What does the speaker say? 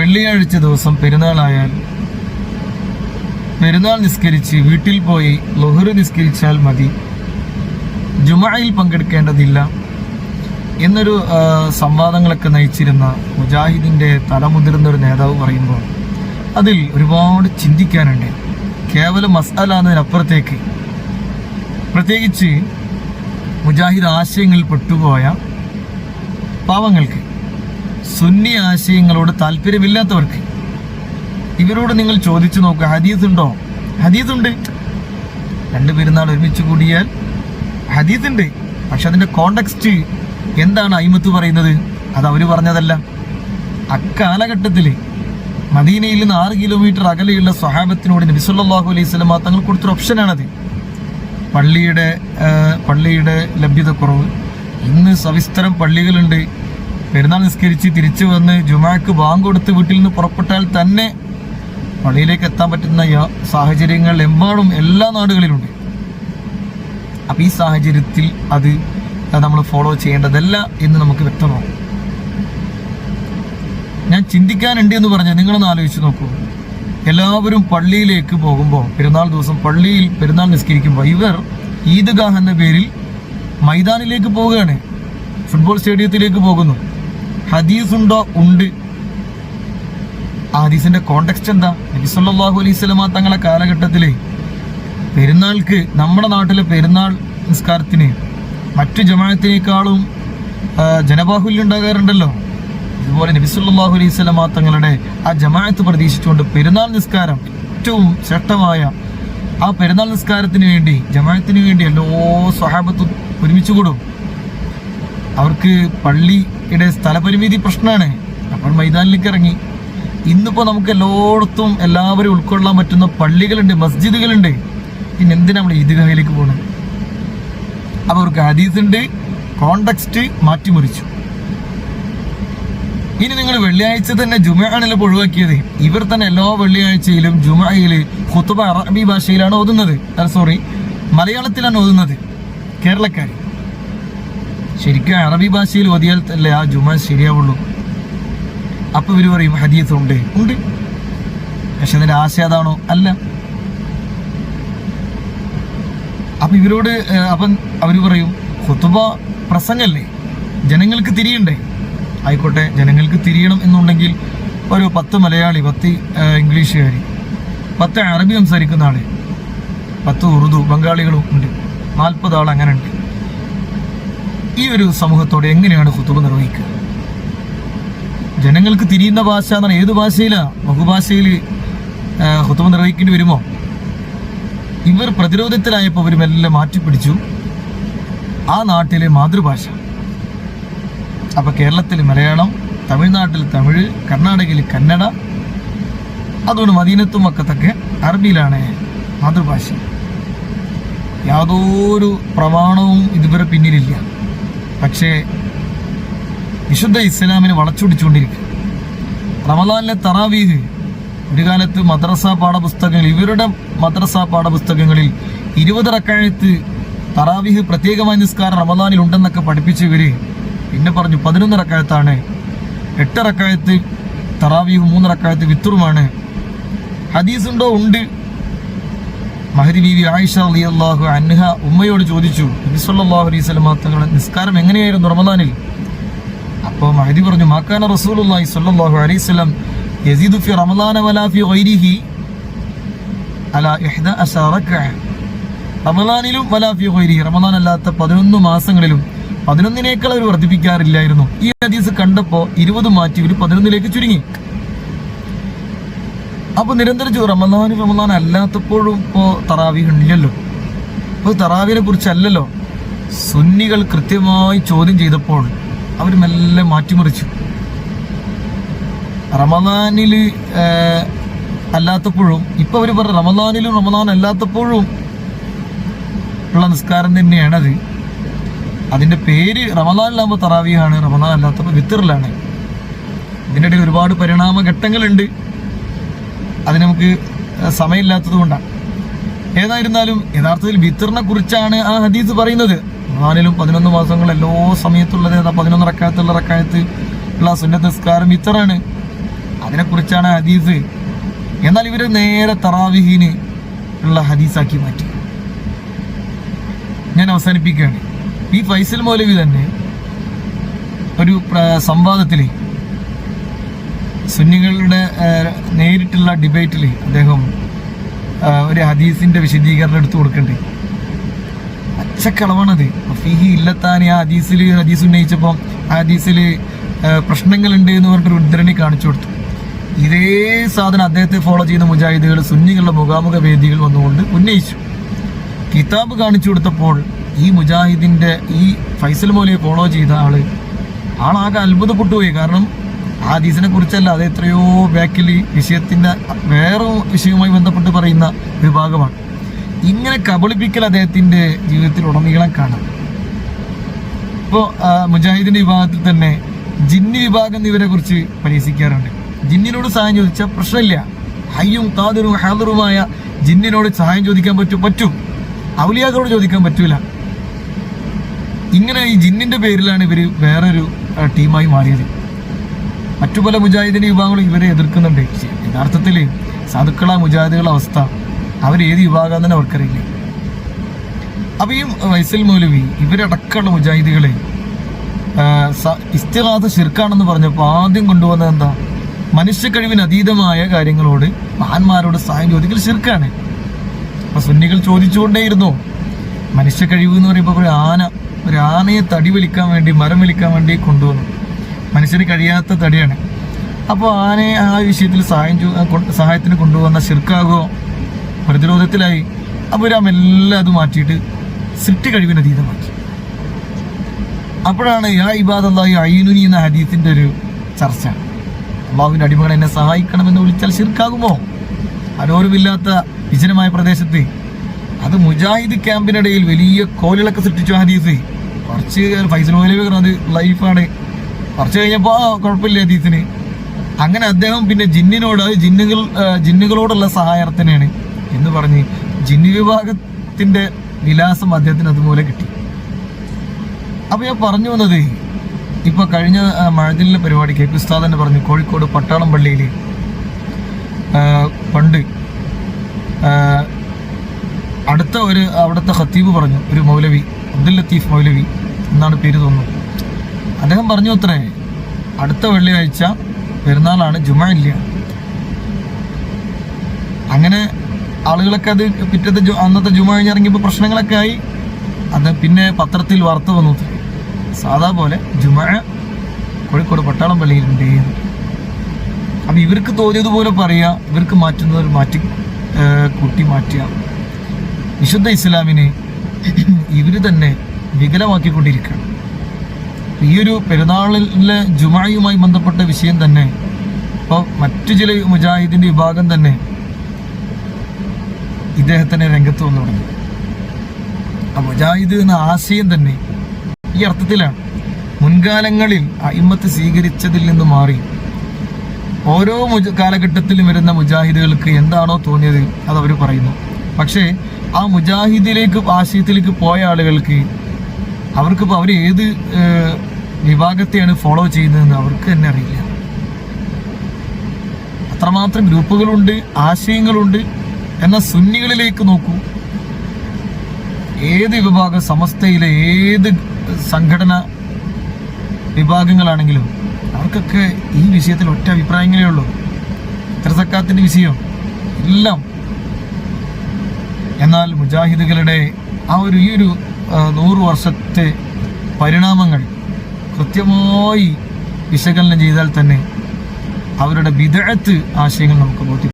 വെള്ളിയാഴ്ച ദിവസം പെരുന്നാളായാൽ പെരുന്നാൾ നിസ്കരിച്ച് വീട്ടിൽ പോയി ളുഹ്ർ നിസ്കരിച്ചാൽ മതി, ജുമഅയിൽ പങ്കെടുക്കേണ്ടതില്ല എന്നൊരു സംവാദങ്ങളൊക്കെ നയിച്ചിരുന്ന മുജാഹിദിൻ്റെ തലമുതിർന്ന ഒരു നേതാവ് പറയുമ്പോൾ അതിൽ ഒരുപാട് ചിന്തിക്കാനുണ്ട്. കേവലം മസ്അല എന്നതിനപ്പുറത്തേക്ക് പ്രത്യേകിച്ച് മുജാഹിദ് ആശയങ്ങളിൽ പെട്ടുപോയ പാവങ്ങൾക്ക്, സുന്നി ആശയങ്ങളോട് താല്പര്യമില്ലാത്തവർക്ക്, ഇവരോട് നിങ്ങൾ ചോദിച്ചു നോക്കുക, ഹദീസ് ഉണ്ടോ? ഹദീസുണ്ട്. 2 പെരുന്നാൾ ഒരുമിച്ച് കൂടിയാൽ ഹദീസുണ്ട്. പക്ഷെ അതിൻ്റെ കോണ്ടെക്സ്റ്റ് എന്താണ് അയിമത്ത് പറയുന്നത്? അത് അവർ പറഞ്ഞതല്ല. അക്കാലഘട്ടത്തിൽ മദീനയിൽ നിന്ന് 6 കിലോമീറ്റർ അകലെയുള്ള സ്വഹാബത്തിനോട് നബി സല്ലല്ലാഹു അലൈഹി വസല്ലം തങ്ങൾ കൊടുത്തൊരു ഓപ്ഷനാണത്. പള്ളിയുടെ ലഭ്യതക്കുറവ്. ഇന്ന് സവിസ്തരം പള്ളികളുണ്ട്. പെരുന്നാൾ നിസ്കരിച്ച് തിരിച്ചു വന്ന് ജുമാക്ക് ബാങ്ക് കൊടുത്ത് വീട്ടിൽ നിന്ന് പുറപ്പെട്ടാൽ തന്നെ പള്ളിയിലേക്ക് എത്താൻ പറ്റുന്ന സാഹചര്യങ്ങൾ എമ്പാടും എല്ലാ നാടുകളിലുണ്ട്. അപ്പം ഈ സാഹചര്യത്തിൽ അത് നമ്മൾ ഫോളോ ചെയ്യേണ്ടതല്ല എന്ന് നമുക്ക് വ്യക്തമാകും. ഞാൻ ചിന്തിക്കാനുണ്ട് എന്ന് പറഞ്ഞാൽ നിങ്ങളൊന്ന് ആലോചിച്ച് നോക്കൂ. എല്ലാവരും പള്ളിയിലേക്ക് പോകുമ്പോൾ, പെരുന്നാൾ ദിവസം പള്ളിയിൽ പെരുന്നാൾ നിസ്കരിക്കുമ്പോൾ, ഇവർ ഈദ്ഗാഹ് എന്ന പേരിൽ മൈതാനിലേക്ക് പോവുകയാണ്, ഫുട്ബോൾ സ്റ്റേഡിയത്തിലേക്ക് പോകുന്നു. ഹദീസ് ഉണ്ടോ? ഉണ്ട്. ആ ഹദീസിന്റെ കോണ്ടെക്സ്റ്റ് എന്താ? നബി സല്ലല്ലാഹു അലൈഹി വസല്ലം തങ്ങളുടെ കാലഘട്ടത്തിൽ പെരുന്നാൾക്ക്, നമ്മുടെ നാട്ടിലെ പെരുന്നാൾ നിസ്കാരത്തിന് മറ്റു ജമാഅത്തിനേക്കാളും ജനബാഹുല്യം ഉണ്ടാകാറുണ്ടല്ലോ. അതുപോലെ നബി സല്ലല്ലാഹു അലൈഹി വസല്ലം തങ്ങളുടെ ആ ജമാഅത്ത് പ്രതീക്ഷിച്ചുകൊണ്ട് പെരുന്നാൾ നിസ്കാരം, ഏറ്റവും ശ്രേഷ്ഠമായ ആ പെരുന്നാൾ നിസ്കാരത്തിന് വേണ്ടി, ജമാഅത്തിന് വേണ്ടി എല്ലാ സ്വഹാബത്തും ഒരുമിച്ച് കൂടും. അവർക്ക് പള്ളിയുടെ സ്ഥലപരിമിതി പ്രശ്നമാണ്. അപ്പോൾ മൈതാനിലേക്ക് ഇറങ്ങി. ഇന്നിപ്പോൾ നമുക്ക് എല്ലായിടത്തും എല്ലാവരും ഉൾക്കൊള്ളാൻ പറ്റുന്ന പള്ളികളുണ്ട്, മസ്ജിദുകളുണ്ട്. പിന്നെ എന്തിനാ നമ്മൾ ഈദ്ഗാഹിലേക്ക് പോകണം? അപ്പോൾ അവർക്ക് ഹദീസുണ്ട്, കോണ്ടെക്സ്റ്റ് മാറ്റിമറിച്ചു. ഇനി നിങ്ങൾ വെള്ളിയാഴ്ച തന്നെ ജുമഅയാണല്ലോ ഒഴിവാക്കിയത്. ഇവർ തന്നെ എല്ലാ വെള്ളിയാഴ്ചയിലും ജുമഅയിൽ ഖുത്ബ അറബി ഭാഷയിലാണ് ഓതുന്നത്, മലയാളത്തിലാണ് ഓതുന്നത് കേരളക്കാർ. ശരിക്കും അറബി ഭാഷയിൽ ഓതിയാൽ അല്ലേ ആ ജുമഅ ശരിയാവുള്ളൂ. അപ്പൊ ഇവർ പറയും ഹദീസ് ഉണ്ട്. പക്ഷെ അതിന്റെ ആശയം അതാണോ? അല്ല. അപ്പൊ ഇവരോട് അവർ പറയും ഖുത്ബ പ്രസംഗല്ലേ, ജനങ്ങൾക്ക് തിരിയണ്ടേ? ആയിക്കോട്ടെ, ജനങ്ങൾക്ക് തിരിയണം എന്നുണ്ടെങ്കിൽ ഒരു 10 മലയാളി, 10 ഇംഗ്ലീഷുകാർ, 10 അറബി സംസാരിക്കുന്ന ആള്, 10 ഉറുദു ബംഗാളികളും ഉണ്ട്, 40 ആൾ അങ്ങനെ ഉണ്ട്. ഈ ഒരു സമൂഹത്തോടെ എങ്ങനെയാണ് ഖുത്ബ നിർവഹിക്കുക? ജനങ്ങൾക്ക് തിരിയുന്ന ഭാഷ എന്നാണ്. ഏത് ഭാഷയിലാ? ബഹുഭാഷയിൽ ഖുത്ബ നിർവഹിക്കേണ്ടി വരുമോ? ഇവർ പ്രതിരോധത്തിലായപ്പോൾ അവർ മെല്ലെ മാറ്റിപ്പിടിച്ചു ആ നാട്ടിലെ മാതൃഭാഷ. അപ്പൊ കേരളത്തിൽ മലയാളം, തമിഴ്നാട്ടിൽ തമിഴ്, കർണാടകയിൽ കന്നഡ, അതുകൊണ്ട് മദീനത്തും മക്കത്തൊക്കെ അറബിയിലാണ് മാതൃഭാഷ. യാതൊരു പ്രമാണവും ഇതുവരെ പിന്നിലില്ല. പക്ഷേ വിശുദ്ധ ഇസ്ലാമിനെ വളച്ചൊടിച്ചുകൊണ്ടിരിക്കുക. റമദാനിലെ തറാവീഹ് ഒരു കാലത്ത് മദ്രസ പാഠപുസ്തകങ്ങൾ, ഇവരുടെ മദ്രസ പാഠപുസ്തകങ്ങളിൽ 20 റക്അത്ത് തറാവീഹ് പ്രത്യേകമായ നിസ്കാരം റമദാനിൽ ഉണ്ടെന്നൊക്കെ പഠിപ്പിച്ച് ഇവര് പിന്നെ പറഞ്ഞു 11 റക്അത്താണ്, 8 റക്അത്ത് തറാവീഹ്, 3 റക്അത്ത് വിത്റുമാണ്. ഹദീസ് ഉണ്ടോ? ഉണ്ട്. മഹദി ബീവി ആയിഷ റളിയല്ലാഹു അൻഹ ഉമ്മയോട് ചോദിച്ചു, നബി സല്ലല്ലാഹു അലൈഹി വസല്ലം തങ്ങളുടെ നിസ്കാരം എങ്ങനെയായിരുന്നു റമദാനിൽ? അപ്പോൾ മഹദി പറഞ്ഞു, മാകാന റസൂലുള്ളാഹി സ്വല്ലല്ലാഹു അലൈഹി വസല്ലം യസീദു ഫി റമദാന വലാ ഫി ഗൈരിഹി അലാ 11 റക്അ. റമദാനിലും വലാ ഫി ഗൈരിഹി, റമദാൻ അല്ലാത്ത 11 മാസങ്ങളിലും 11നേക്കാൾ അവർ വർദ്ധിപ്പിക്കാറില്ലായിരുന്നു. ഈ ഹദീസ് കണ്ടപ്പോൾ 20 മാറ്റി ഇവർ 11ലേക്ക് ചുരുങ്ങി. അപ്പൊ നിരന്തരം റമദാൻ അല്ലാത്തപ്പോഴും ഇപ്പോൾ തറാവീഹ് ഉണ്ടല്ലോ. അപ്പോൾ തറാവീഹിനെ കുറിച്ചല്ലല്ലോ സുന്നികൾ കൃത്യമായി ചോദ്യം ചെയ്തപ്പോൾ അവർ മെല്ലെ മാറ്റിമറിച്ചു. റമദാനിൽ അല്ലാത്തപ്പോഴും ഇപ്പൊ അവർ പറഞ്ഞു റമദാനിലും റമദാൻ അല്ലാത്തപ്പോഴും ഉള്ള നിസ്കാരം തന്നെയാണത്. അതിന്റെ പേര് റമദാനിലാകുമ്പോൾ തറാവീഹാണ്, റമദാൻ അല്ലാത്തപ്പോൾ വിത്തറിലാണ്. ഇതിൻ്റെ ഇടയിൽ ഒരുപാട് പരിണാമ ഘട്ടങ്ങളുണ്ട്. അത് നമുക്ക് സമയമില്ലാത്തത് കൊണ്ടാണ്. ഏതായിരുന്നാലും യഥാർത്ഥത്തിൽ വിത്തറിനെ കുറിച്ചാണ് ആ ഹദീസ് പറയുന്നത്. റമദാനിലും 11 മാസങ്ങൾ എല്ലാ സമയത്തുള്ളത് 11 റക്അത്തുള്ള സുന്നത്ത് നിസ്കാരം വിത്തറാണ്. അതിനെക്കുറിച്ചാണ് ഹദീസ്. എന്നാൽ ഇവര് നേരെ തറാവിഹിന് ഉള്ള ഹദീസാക്കി മാറ്റി. ഞാൻ അവസാനിപ്പിക്കുകയാണ്. ഈ ഫൈസൽ മൗലവി തന്നെ ഒരു സംവാദത്തിൽ, സുന്നികളുടെ നേരിട്ടുള്ള ഡിബേറ്റിൽ അദ്ദേഹം ഒരു ഹദീസിന്റെ വിശദീകരണം എടുത്തു കൊടുക്കണ്ടേ. പച്ചക്കളവാണത്. ഫീഹി ഇല്ലത്താനി ആ ഹദീസ് ഉന്നയിച്ചപ്പോൾ ആ ഹദീസിൽ പ്രശ്നങ്ങളുണ്ട് എന്ന് പറഞ്ഞിട്ടൊരു ഉദ്ധരണി കാണിച്ചു കൊടുത്തു. ഇതേ സാധനം അദ്ദേഹത്തെ ഫോളോ ചെയ്യുന്ന മുജാഹിദുകൾ സുന്നികളുടെ മുഖാമുഖ വേദികൾ വന്നുകൊണ്ട് ഉന്നയിച്ചു. കിതാബ് കാണിച്ചു കൊടുത്തപ്പോൾ ഈ മുജാഹിദിന്റെ ഈ ഫൈസൽ മൗലവിയെ ഫോളോ ചെയ്ത ആളാകെ അത്ഭുതപ്പെട്ടുപോയി. കാരണം ആ ഹദീസിനെ കുറിച്ചല്ല, അത് എത്രയോ ബാക്കിൽ വിഷയത്തിന്റെ വേറെ വിഷയവുമായി ബന്ധപ്പെട്ട് പറയുന്ന വിഭാഗമാണ്. ഇങ്ങനെ കബളിപ്പിക്കൽ അദ്ദേഹത്തിന്റെ ജീവിതത്തിൽ ഉടനീളം കാണാം. ഇപ്പോൾ മുജാഹിദിന്റെ വിഭാഗത്തിൽ തന്നെ ജിന്നി വിഭാഗം ഇവരെ കുറിച്ച് പരിഹസിക്കാറുണ്ട്. ജിന്നിനോട് സഹായം ചോദിച്ചാൽ പ്രശ്നമില്ല. ഹയ്യും ഖാദിറും ഹാദിറുമായ ജിന്നിനോട് സഹായം ചോദിക്കാൻ പറ്റും, ഔലിയാക്കളോട് ചോദിക്കാൻ പറ്റൂല. ഇങ്ങനെ ഈ ജിന്നിന്റെ പേരിലാണ് ഇവര് വേറൊരു ടീമായി മാറിയത്. മറ്റു പല മുജാഹിദിന്റെ വിഭാഗങ്ങളും ഇവരെ എതിർക്കുന്നുണ്ട്. യഥാർത്ഥത്തിൽ സാധുക്കളായ മുജാഹിദുകളുടെ അവസ്ഥ അവരേത് വിഭാഗം തന്നെ അവർക്കറിയില്ല. അപ്പൊ ഈ ഫൈസൽ മൗലവി ഇവരടക്കമുള്ള മുജാഹിദുകളെ ഇസ്തിഗാസ ശിർക്കാണെന്ന് പറഞ്ഞപ്പോൾ ആദ്യം കൊണ്ടുവന്നത് എന്താ? മനുഷ്യ കഴിവിന് അതീതമായ കാര്യങ്ങളോട് മഹാന്മാരോട് സഹായം ചോദിക്കൽ ശിർക്കാണ്. അപ്പൊ സുന്നികൾ ചോദിച്ചുകൊണ്ടേയിരുന്നു. മനുഷ്യ കഴിവ് എന്ന് പറയുമ്പോൾ ഒരു ആനയെ തടി വലിക്കാൻ വേണ്ടി, മരം വലിക്കാൻ വേണ്ടി കൊണ്ടുവന്നു. മനുഷ്യന് കഴിയാത്ത തടിയാണ്. അപ്പോൾ ആനയെ ആ വിഷയത്തിൽ സഹായത്തിന് കൊണ്ടുവന്ന ശിർക്കാകോ പ്രതിരോധത്തിലായി. അപ്പോൾ അവരെല്ലാം അത് മാറ്റിയിട്ട് സൃഷ്ടി കഴിവിന് അതീതമാക്കി. അപ്പോഴാണ് യാ ഇബാദല്ലാഹി അയ്നുനി എന്ന ഹദീസിന്റെ ഒരു ചർച്ച. അള്ളാഹുവിന്റെ അടിമകൾ എന്നെ സഹായിക്കണമെന്ന് വിളിച്ചാൽ ശിർക്കാകുമോ? ആരോരുമില്ലാത്ത വിജനമായ പ്രദേശത്ത് അത് മുജാഹിദ് ക്യാമ്പിനിടയിൽ വലിയ കോലിളക്ക് സൃഷ്ടിച്ചു ഹദീസ്. കുറച്ച് ഫൈസൽ മൗലവി അത് ലൈഫാണ്, കുറച്ച് കഴിഞ്ഞപ്പോൾ കുഴപ്പമില്ല ഹദീസിന്. അങ്ങനെ അദ്ദേഹം പിന്നെ ജിന്നുകളോടുള്ള സഹായാർത്ഥനയാണ് എന്ന് പറഞ്ഞ് ജിന്നി വിഭാഗത്തിന്റെ വിലാസം അദ്ദേഹത്തിന് അതുപോലെ കിട്ടി. അപ്പൊ ഞാൻ പറഞ്ഞു വന്നത്, ഇപ്പൊ കഴിഞ്ഞ മഴദിലിന്റെ പരിപാടി കെ പി ഉസ്താദ് തന്നെ പറഞ്ഞു, കോഴിക്കോട് പട്ടാളം പള്ളിയിൽ പണ്ട് അവിടുത്തെ ഖത്തീബ് പറഞ്ഞു, ഒരു മൗലവി, അബ്ദുൽ ലത്തീഫ് മൗലവി എന്നാണ് പേര് തോന്നുന്നു. അദ്ദേഹം പറഞ്ഞു അത്രേ, അടുത്ത വെള്ളിയാഴ്ച പെരുന്നാളാണ്, ജുമ ഇല്ല. അങ്ങനെ ആളുകളൊക്കെ അത് അന്നത്തെ ജുമ കഴിഞ്ഞിറങ്ങിയപ്പോൾ പ്രശ്നങ്ങളൊക്കെ ആയി. അത് പിന്നെ പത്രത്തിൽ വാർത്ത വന്നു, സാധാ പോലെ ജുമ കോഴിക്കോട് പട്ടാളം പള്ളിയിലുണ്ട്. അപ്പം ഇവർക്ക് തോന്നിയതുപോലെ പറയുക, ഇവർക്ക് മാറ്റുന്നത് കൂട്ടി മാറ്റുക. വിശുദ്ധ ഇസ്ലാമിനെ ഇവർ തന്നെ വികലമാക്കിക്കൊണ്ടിരിക്കുകയാണ്. ഈ ഒരു പെരുന്നാളിലെ ജുമയുമായി ബന്ധപ്പെട്ട വിഷയം തന്നെ ഇപ്പോൾ മറ്റു ചില മുജാഹിദിന്റെ വിഭാഗം തന്നെ ഇദ്ദേഹത്തിന് രംഗത്ത് വന്നു തുടങ്ങി. ആ മുജാഹിദ് എന്ന ആശയം തന്നെ ഈ അർത്ഥത്തിലാണ്. മുൻകാലങ്ങളിൽ അയിമ്മത്ത് സ്വീകരിച്ചതിൽ നിന്ന് മാറി ഓരോ കാലഘട്ടത്തിലും വരുന്ന മുജാഹിദുകൾക്ക് എന്താണോ തോന്നിയത് അത് അവർ പറയുന്നു. പക്ഷേ ആ മുജാഹിദിലേക്ക് ആശയത്തിലേക്ക് പോയ ആളുകൾക്ക് അവർക്കിപ്പോൾ അവർ ഏത് വിഭാഗത്തെയാണ് ഫോളോ ചെയ്യുന്നതെന്ന് അവർക്ക് തന്നെ അറിയില്ല. അത്രമാത്രം ഗ്രൂപ്പുകളുണ്ട്, ആശയങ്ങളുണ്ട്. എന്നാൽ സുന്നികളിലേക്ക് നോക്കൂ, ഏത് വിഭാഗം, സമസ്തയിലെ ഏത് സംഘടന വിഭാഗങ്ങളാണെങ്കിലും അവർക്കൊക്കെ ഈ വിഷയത്തിൽ ഒറ്റ അഭിപ്രായങ്ങളേ ഉള്ളൂ. സക്കാത്തിന്റെ വിഷയം എല്ലാം. എന്നാൽ മുജാഹിദുകളുടെ ഈ ഒരു 100 വർഷത്തെ പരിണാമങ്ങൾ കൃത്യമായി വിശകലനം ചെയ്താൽ തന്നെ അവരുടെ ബിദ്അത്ത് ആശയങ്ങൾ നമുക്ക് ബോധ്യപ്പെടും.